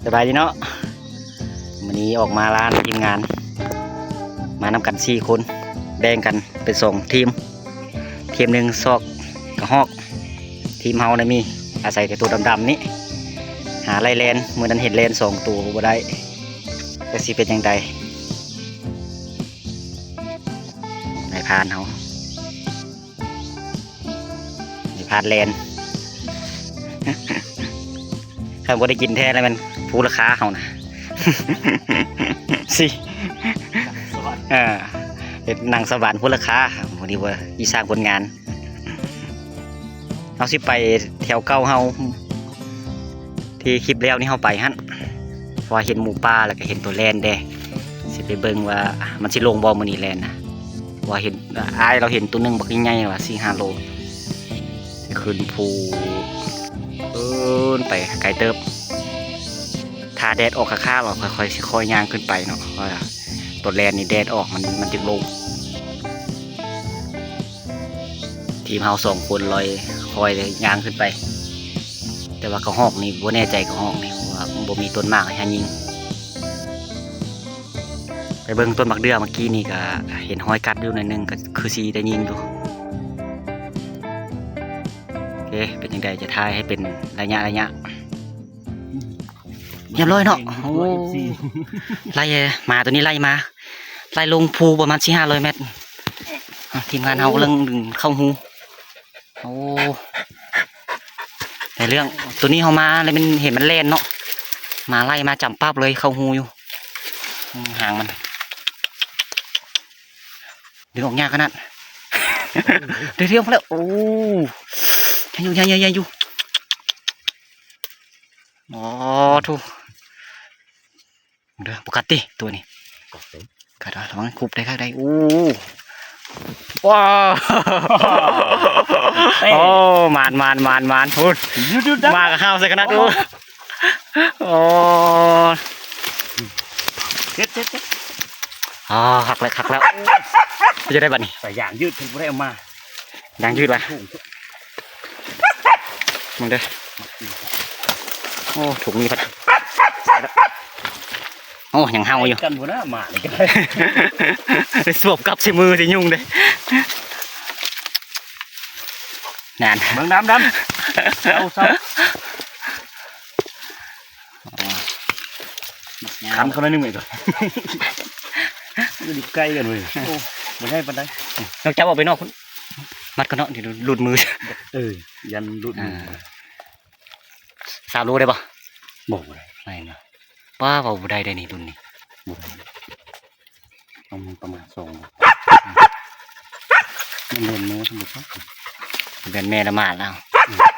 สบายดีเนาะวันนี้ออกมาร้านทีมงานมานำกัน4 คนแบ่งกันเป็น2 ทีมหนึ่งซอกกระหอกทีมเฮานะมีอาศัยแต่ตัวดำๆนี้หาไล่แลนเมื่อนั้นเห็นแลน2 ตัวบ่ได้ก็สิเป็นยังไงในพานเฮาในพานแลน ถ้าบ่ได้กินแท้แล้วมันฟูราคาเขานะ สิเห็นหนังสวรรค์ฟูราคาวันนี้ว่าอีสร้างผลงานเราสิไปแถวเก่าเฮาที่คลิปแล้วนี่เฮาไปฮั่นพอเห็นหมูป่าแล้วก็เห็นตัวแลนแดสิไปเบิ่งว่ามันสิลงบ่มื้อนี้แลนนะว่าเห็นอายเราเห็นตัวนึงบักใหญ่ๆว่า4-5 โลขึ้นภูไปไกลเติบถ้าแดดออกข้างๆเราค่อยย่างขึ้นไปเนาะเพราะตัวแลนนี่แดดออกมันจึงลงทีมเฮา2 คนลอยคอยย่างขึ้นไปแต่ว่ากระหอกนี่บ่แน่ใจกระหอกนี่ว่าบ่มีต้นมากให้ยิงไปเบิ่งต้นบักเดือเมื่อกี้นี่ก็เห็นห้อยกัดอยู่หน่อยนึงก็คือสิได้ยิงอยู่โอเคเป็นยังไงจะถ่ายให้เป็นระยะเรียบร้อยเนาะไล่มาตัวนี้ไล่ลงภูประมาณ400-500 เมตรทีมงานเรากำลังดึงเข้าหูโอ้ในเรื่องตัวนี้เขามาเลยมันเห็นมันเล่นเนาะมาไล่มาจับปั๊บเลยเข้าหูอยู่ห่างมันดึงออกยากขนาดเรียวมาแล้วโอ้ยังอยู่อ๋อทุกเด้อปกติตัวนี้กัดระวังคุบได้ข้างใดโอ้ว้าวโอ้มานพูดมากับข้าวใส่ขนาดดูโอ้เจ็ดอ๋อหักแล้วจะได้บัดนี้ใส่ยางยืดถึงได้ออกมาย างยืดไปมึงเด้อโอ้ถูกมีพัดโอ้ยังเฮาอยู่กันหัวหน้ามาเลยกันไปสวบกับใส่มือสิยุ่งเลยนานเมืองดำเอาซะขันเขาได้นึงไหมก่อนดูใกล้กันเลยโอ้ไม่ใช่ปันไดนอกจากออกไปนอกคุณมัดกันเนาะเดี๋ยวหลุดมือยันหลุดมือ3 โลได้ปะบอกอะไรนะป้าเบาได้นี่ดุนนี่ต้องประมาณ2มันเล่นเนื้อทั้งหมดเป็นแม่ละหมาดแล้ว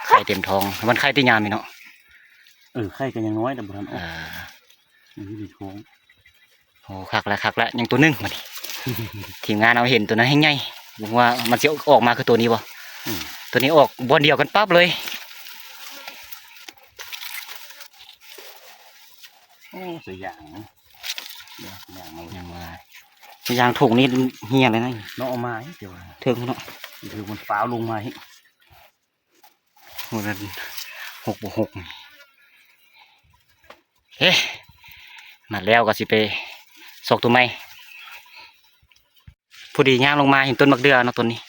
ไข่เต็มท้องมันไข่ที่ยามนี่เนาะไข่กันยังน้อยแต่บุรันนี่ดีท้องโอ้คักแล้วยังตัวนึงมาดิทีมงานเราเห็นตัวนั้นให้ไงบอกว่ามันจะออกมาคือตัวนี้บ่ตัวนี้ออกบอลเดียวกันปั๊บเลยเสียอย่างยางถุงนี่เฮียเลยนะน้องเอามาเดี๋ยวเทิงเนาะคือมันฟ้าลงมาให้มัน6/6เฮ้มาแล้วก็สิไปสอกตัวใหม่พอดีย่างลงมาเห็นต้นมะเดื่อเนาะต้นนี้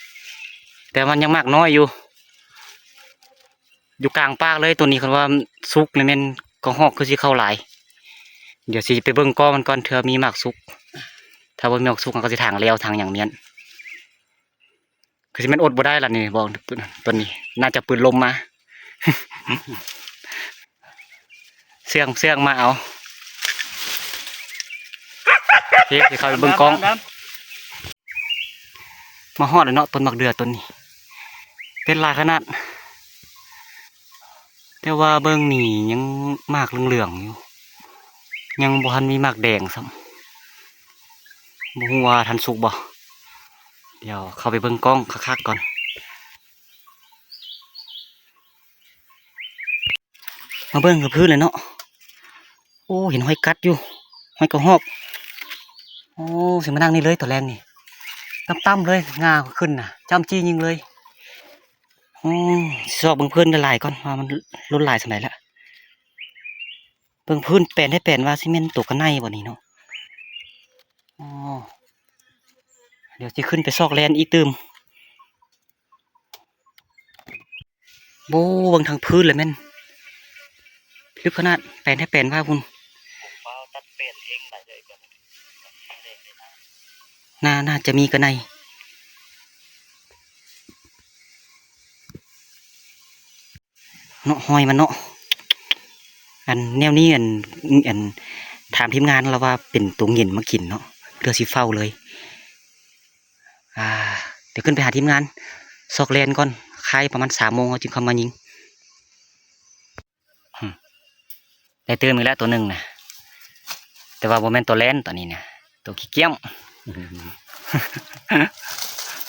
แต่มันยังมากน้อยอยู่กลางปากเลยตัวนี้คันว่าซุกเลยแม่นกระหอกคือสิเข้าหลายเดี๋ยวสิไปเบิ่งก้อมันก่อนเธอมีหมากซุกถ้าบ่มีหมากซุกมันก็สิทางแล้วทางอย่างเนี้ยคือสิมันอดบ่ได้ล่ะนี่บอกตัวนี้น่าจะปืนลมมาเสื่องมาเอาเฮ้ยเข้าไปเบิ่งกล้องมาฮอดเลยเนาะต้นมะเดื่อต้นนี้เป็นลายขนาดแต่ว่าเบิ่งนี่ยังมากเหลืองๆอยู่ยังบ่ทันมีมากแดงซ้ำบ่ฮู้ว่าทันสุกบ่เดี๋ยวเข้าไปเบิ่งกล้องคักๆก่อนมาเบิ่งกับพื้นเลยเนาะโอ้เห็นห้อยกัดอยู่ห้อยกระหอกโอ้สิมานั่งนี่เลยตัวแรงนี่ตั้มเลยงาขึ้นน่ะจ้ำจี้ยิงเลยสอบเบิ่งเพื่อนละลายก่อนว่ามันล้นลายสมัยละไป เบิ่งพื้นแปลนให้แปลนว่าซีเมนต์ตกกันในบ่นี่เนาะอ๋อเดี๋ยวสิขึ้นไปซอกแลนอีกตืมโบเบิ่งทางพื้นเลยแม่นลึกขนาดแปลนให้แปลนว่าพุ่นตัดแปลนเองได้เลยก็น่าจะมีกันในเนาะหอยมันเนาะอันแนวนี้อันถามทีมงานแล้วว่าเป็นตัวเงินมากินเนาะเรือสิเฝ้าเลยเดี๋ยวขึ้นไปหาทีมงานซอกแลนก่อนค่ายประมาณ3 โมงเขาจึงเข้ามายิงได้เตือนมือแล้วตัวหนึ่งนะแต่ว่าโมเมนต์ตัวแลนตัวนี้เนี่ยตัวขี้เกียม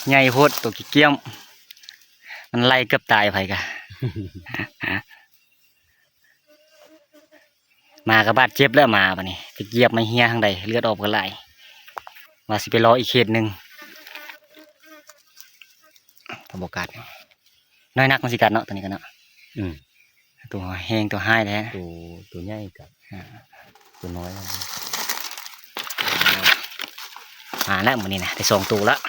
ใหญ่โพดตัวขี้เกียมมันไล่เกือบตายไปกะ มากับบาดเจ็บแล้วมาปะนี่ไปเหยียบไม่เฮียทางใดเลือดออกกันไหลมาสิไปรออีกเขตหนึ่งตัวบกัดน้อยนักมันสิกัดเนาะตัวนี้กันเนาะตัวแห้งตัวห้ายแล้วตัวใหญ่กับตัวน้อยมาแล้วมันนี่นะได้2 ตัวแล้ว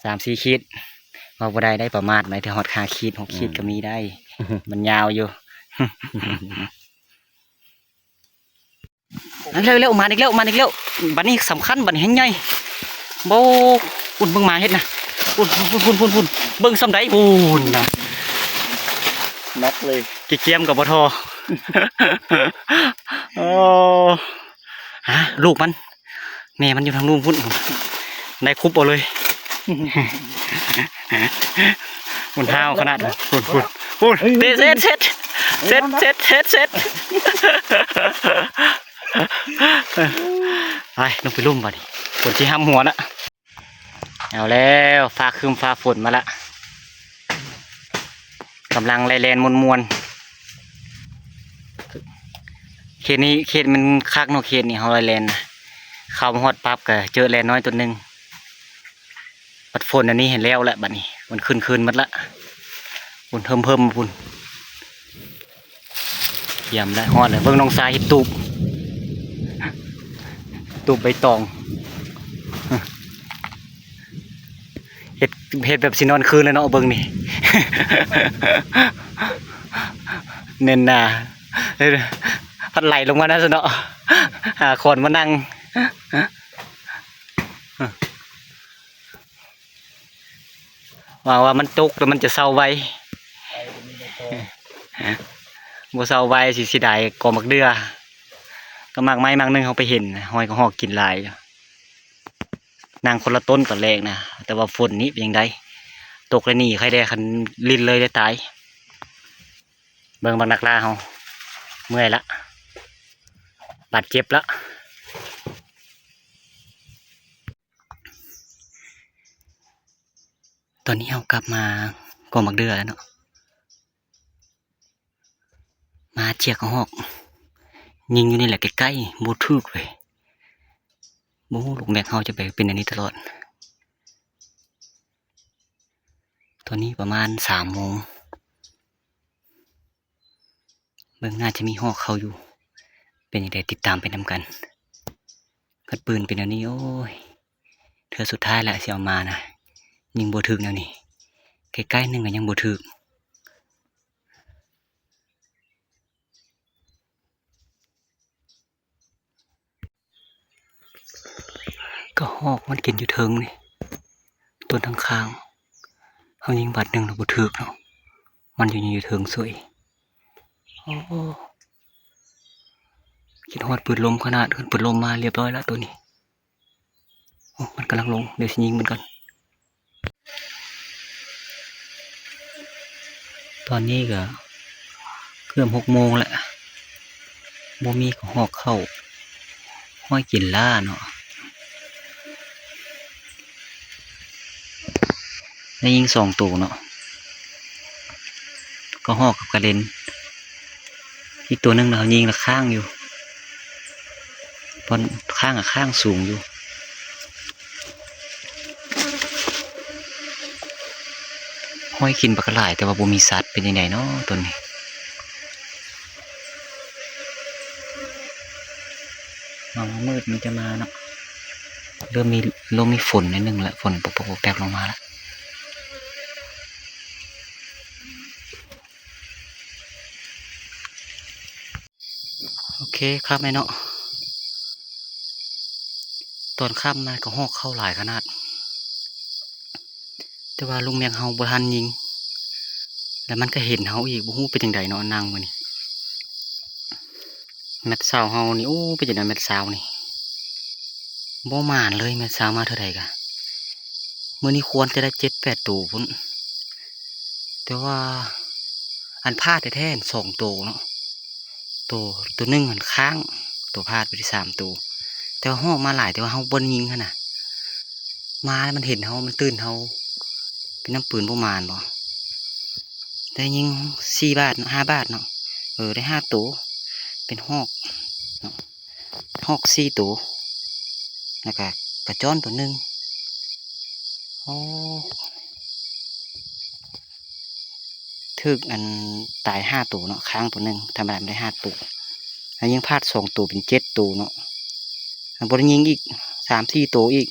3-4 ขีดว่าบ่ได้ประมาทไหมถึงฮอด5 ขีด 6 ขีดก็มีได้ มันยาวอยู่ เร็วๆมาอีกแล้วบัดนี้สำคัญบัดนี้ให้ใหญ่โบปุ่นเบิ่งมาเฮ็ดนะปุ่นเบิ่งสำใดปุ่นนะนักเลยเกียมกับบ่ทอ โอ้ลูกมันแม่มันอยู่ทางนู้นพุ่นได้คุบเอาเลยมันห้าวขนาดปุ่นเตะเซ็ตไปลงไปลุ่มบ่ดิฝนที่ห้ามหัวนะเอาแล้วฟ้าคืมฟ้าฝนมาละกำลังไล่แลนมวนเขตนี้เขตมันคักเนาะเขตนี้เขาไล่แลนเข้ามาฮอดปั๊บก็เจอแลนน้อยตัวหนึ่งปัดฝนอันนี้เห็นแล้วแหละบัดนี้มันคืนหมดละปุ่นเพิ่มปุ่นเยี่ยมแล้วฮอดเลยเบิ่งน้องสายเห็ดตูบใบตองเห็ดแบบสินอนคืนเลยเนาะเบิ่งนี่ เน้นหนาพัดไหลลงมานะสิเนาะหาคนมานั่งว่ามันตกแล้วมันจะเศร้าไว้บ่เศร้าไว้สิได้กอมักเดือก็มากไม้มากนึงเขาไปเห็นหอยก็หอกกินลายนางคนละต้นตอนแรกนะแต่ว่าฝนนี้เป็นยังไงตกเลยหนีใครได้คันลินเลยได้ตายเบิ่งบางนักล่าเขาเมื่อยละบาดเจ็บละตอนนี้เขากลับมากอมักเดือแล้วเนาะมาเจียกหอกยิงอยู่นี่แหละใกล้ๆบูทึกเลยบูลูกแม็กเขาจะไปเป็นอันนี้ตลอดตอนนี้ประมาณ3 โมงเบื้องหน้าจะมีหอกเขาอยู่เป็นอย่างไรติดตามไปนำกันกัดปืนเป็นอันนี้โอ้ยเธอสุดท้ายแหละเสียมานะยิงบูทึกแนวนี้ใกล้ๆนึงก็ยังบูทึกก็หอกมันกินอยู่เทิงนี่ต้นทางข้างเขายิงบาดหนึ่งเราบุถึกเนาะมันอยู่เทิงสวยโอ้คิดฮอดปืนลมขนาดปืนลมมาเรียบร้อยแล้วตัวนี้โอ้มันกำลังลงเดี๋ยวยิงมันกันตอนนี้ก็เกือบ6 โมงแล้วบ่มีหอกเข้าห้อยกินล่าเนาะได้ยิง2 ตัวเนาะก็หอกกับกระเด็นอีกตัวนึงเรายิงละข้างอยู่บนข้างกับข้างสูงอยู่ ห้อยกินปลากระหลายแต่ว่าบ่มีสัตว์เป็นยังไงเนาะตัวนี้มองมืดมันจะมาเนาะเริ่มมีฝนนิดนึงแล้วฝนปกๆแป๊บลงมาแล้วโอเคครับแม่เนาะตอนค่ำมันก็ฮอกเข้าหลายขนาดแต่ว่าลุงแมงเฮาบ่ทันยิงแล้วมันก็เห็นเฮาอีกบ่ฮู้เป็นจังไดเนาะนางมื้อนี้แมทสาวเฮานี่โอ้เป็นจังไดแมทสาวนี่บ่มานเลยแมทสาวมาเท่าใดกะมื้อนี้ควรจะได้7-8ตัวพุ่นแต่ว่าอันพลาดแท้ๆ2ตัวเนาะตัวหนึงอันค้างตัวพลาดไปที่3ตัวแต่ว่าฮอกมาหลายแต่ว่าเฮาบ่ยิงหั่นน่ะมาแล้วมันเห็นเฮามันตื่นเฮาเป็นน้ำปืนบ่มานบ่ได้ยิง4 บาท5 บาทเนาะได้5ตัวเป็นฮอกเนาะฮอก4ตัวแล้วก็กระจ้อนตัวหนึงโอ้ถึกอันตาย5ตัวเนาะค้างตัวหนึงธรรมดาไม่ได้5ตัวแล้วยิงพลาด2ตัวเป็น7ตัวเนาะอันบ่ได้ยิงอีก3-4ตัวอีก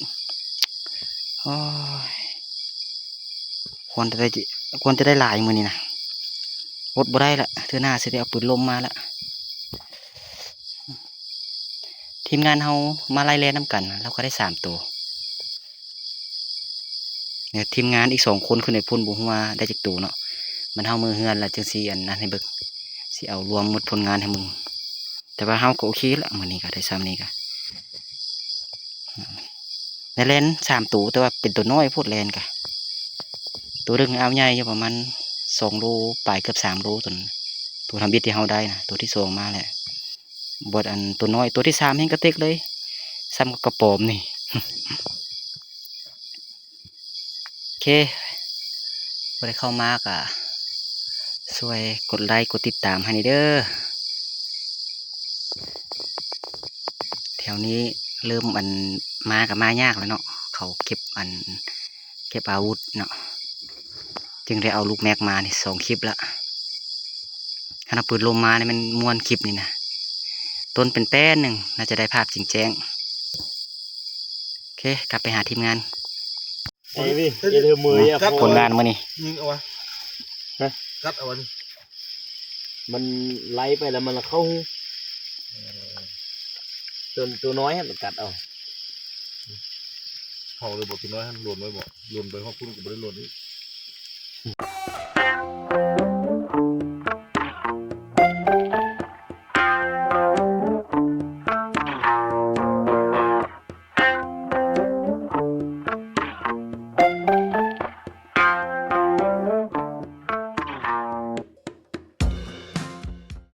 โอ้ยควรจะได้หลายมื้อนี้นะอดบ่ได้ละเทื่อหน้าสิได้เอาปืนลมมาละทีมงานเฮามาไล่แล่นน้ำกันเราก็ได้3ตัวเนี่ยทีมงานอีก2 คนคือในพุ่นบ่ฮู้ว่าได้จักตัวเนาะมันเฮามือเฮือนแล้วจังสิอันนั้นให้เบิ่งสิเอารวมหมดผลงานให้มึงแต่ว่าเฮาก็โอเคละมื้อนี้ก็ได้ซ้ำนี้ก็ได้แล่น3ตัวแต่ว่าเป็นตัวน้อยโพดแล่นก็ตัวนึงเอาใหญ่อยู่ประมาณ2 โลปลายเกือบ3 โลตัวทำบิดที่เฮาได้นะตัวที่2มาแหละบดอันตัวน้อยตัวที่3เห็นกระเต็กเลยซ้ำกับกระปอมนี่ โอเคบ่ได้เข้ามากอ่ะช่วยกดไลค์กดติดตามให้เด้อแถวนี้เริ่มอันมากับมายากแล้วเนาะเขาเก็บอาวุธเนาะจึงได้เอาลูกแม็กมานี่2 คลิปละขณะปืนลมมาเนี่ยมันม้วนคลิปนี่นะต้นเป็นแป้นหนึ่งน่าจะได้ภาพจริงแจ้งโอเคกลับไปหาทีมงาน ไอ้พี่อย่าลืมมืออ่ะ ผลงานมื้อนี้ ยิงเอาวะกัดเอาวะนี่ มันไล่ไปแล้วมันเข้าหูตัวน้อยฮะมันกัดเอา เผาเลยบอกพี่น้อยให้รวนไว้บอกรวนไปห้องพุ่นก็ไม่ได้รวนนี่